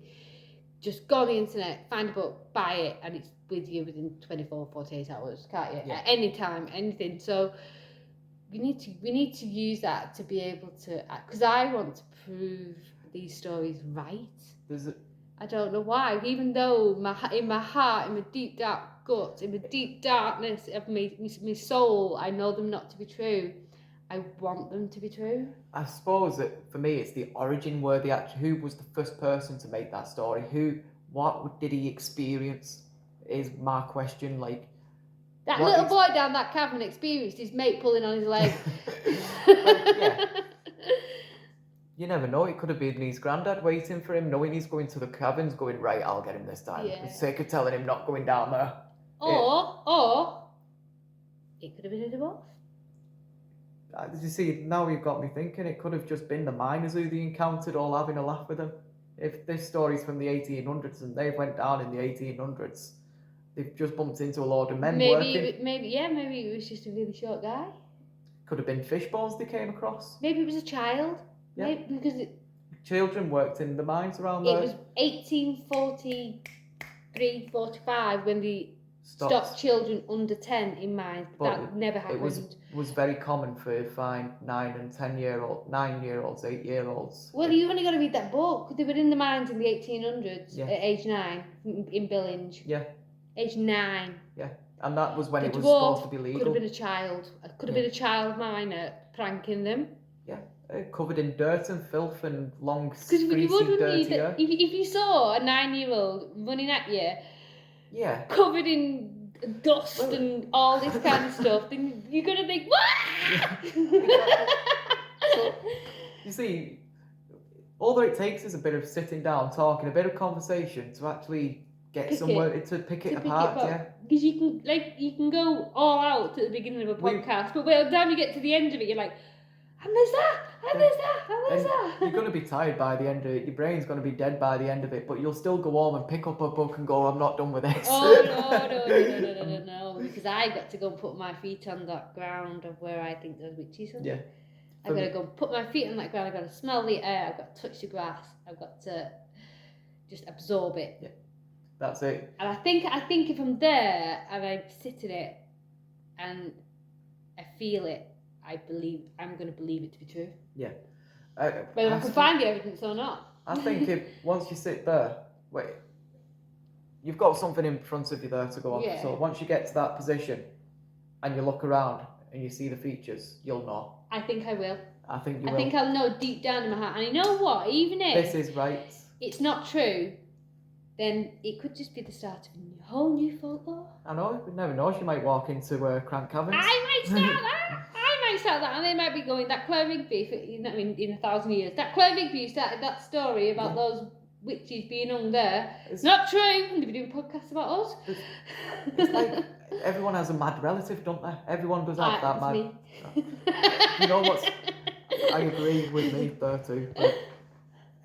just go on the internet, find a book, buy it, and it's with you within 24, 48 hours, can't you? Yeah. At any time, anything. So we need to use that to be able to, because I want to prove these stories right. I don't know why, even though in my heart, in my deep dark gut, in the deep darkness of my soul, I know them not to be true. I want them to be true. I suppose that for me, it's the origin where who was the first person to make that story? What did he experience? Is my question. Like, that little boy down that cavern experienced his mate pulling on his leg. Well, yeah. You never know. It could have been his granddad waiting for him, knowing he's going to the caverns, going, right, I'll get him this time. Yeah. For the sake of telling him not going down there. Or it could have been a dwarf. You see, now you've got me thinking, it could have just been the miners who they encountered all having a laugh with them. If this story's from the 1800s and they went down in the 1800s, they've just bumped into a load of men working. Maybe it was just a really short guy. Could have been fish bones they came across. Maybe it was a child. Yeah. Maybe, because children worked in the mines around there. It was 1843, 45 when they stopped children under 10 in mines. But that never happened. It was very common for find 9 and 10-year-olds, 9-year-olds, 8-year-olds. Well, you've only got to read that book. They were in the mines in the 1800s at age 9 in Billinge. Yeah. Age 9. Yeah. And that was when it was supposed to be legal. Could have been a child. Could have been a child miner pranking them. Yeah. Covered in dirt and filth and long, greasy, dirty hair. If you saw a 9-year-old running at you, yeah, covered in dust and all this kind of stuff, then you're gonna think, what? So, you see, all that it takes is a bit of sitting down, talking, a bit of conversation to actually get pick it apart. Yeah, because you can go all out at the beginning of a podcast, but by the time you get to the end of it, you're like, and there's that, and there's that, and there's that. You're going to be tired by the end of it. Your brain's going to be dead by the end of it, but you'll still go home and pick up a book and go, I'm not done with this. Oh, no, because I got to go and put my feet on that ground of where I think there's witches on. Yeah. I've got to go and put my feet on that ground, I've got to smell the air, I've got to touch the grass, I've got to just absorb it. Yeah, that's it. And I think if I'm there and I sit in it and I feel it, I'm going to believe it to be true. Yeah. Whether I can find the evidence or not. I think once you sit there, you've got something in front of you there to go on. Yeah. So once you get to that position and you look around and you see the features, you'll know. I think I will. I think you will. I think I'll know deep down in my heart. And you know what? Even if this is right, it's not true, then it could just be the start of a whole new folklore. I know. You never know. She might walk into Crank Caverns. I might start that. And they might be going, that Claire Rigby, in 1,000 years, that Claire Rigby started that story about those witches being hung there. It's Not true. I'm going to be doing podcasts about us. It's like everyone has a mad relative, don't they? Everyone does have that mad. Me. You know what's? I agree with me there too. But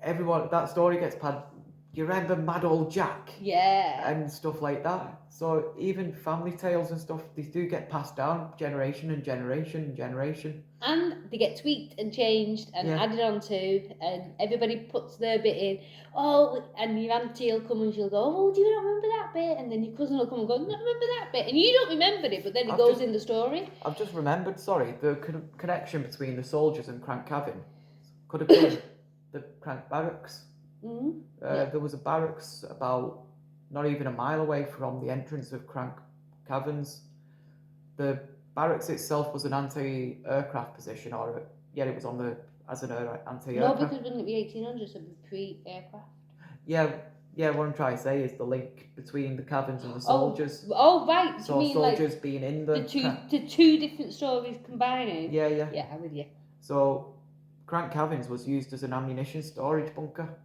everyone, that story gets pad. You remember Mad Old Jack? Yeah. And stuff like that. So even family tales and stuff, these do get passed down generation and generation and generation. And they get tweaked and changed and added on to, and everybody puts their bit in. Oh, and your auntie will come and she'll go, oh, do you not remember that bit? And then your cousin will come and go, not remember that bit. And you don't remember it, but then it goes in the story. I've just remembered, sorry, the connection between the soldiers and Crank Cavern could have been the Crank Barracks. Mm-hmm. There was a barracks about not even a mile away from the entrance of Crank Caverns. The barracks itself was an anti-aircraft position, or it was on the as an anti-aircraft. No, because wouldn't it be 1800s, so it would be pre-aircraft. Yeah. What I'm trying to say is the link between the caverns and the soldiers. Oh, right. So you mean soldiers like being in the two different stories combining. Yeah. Yeah, I'm with you. So Crank Caverns was used as an ammunition storage bunker.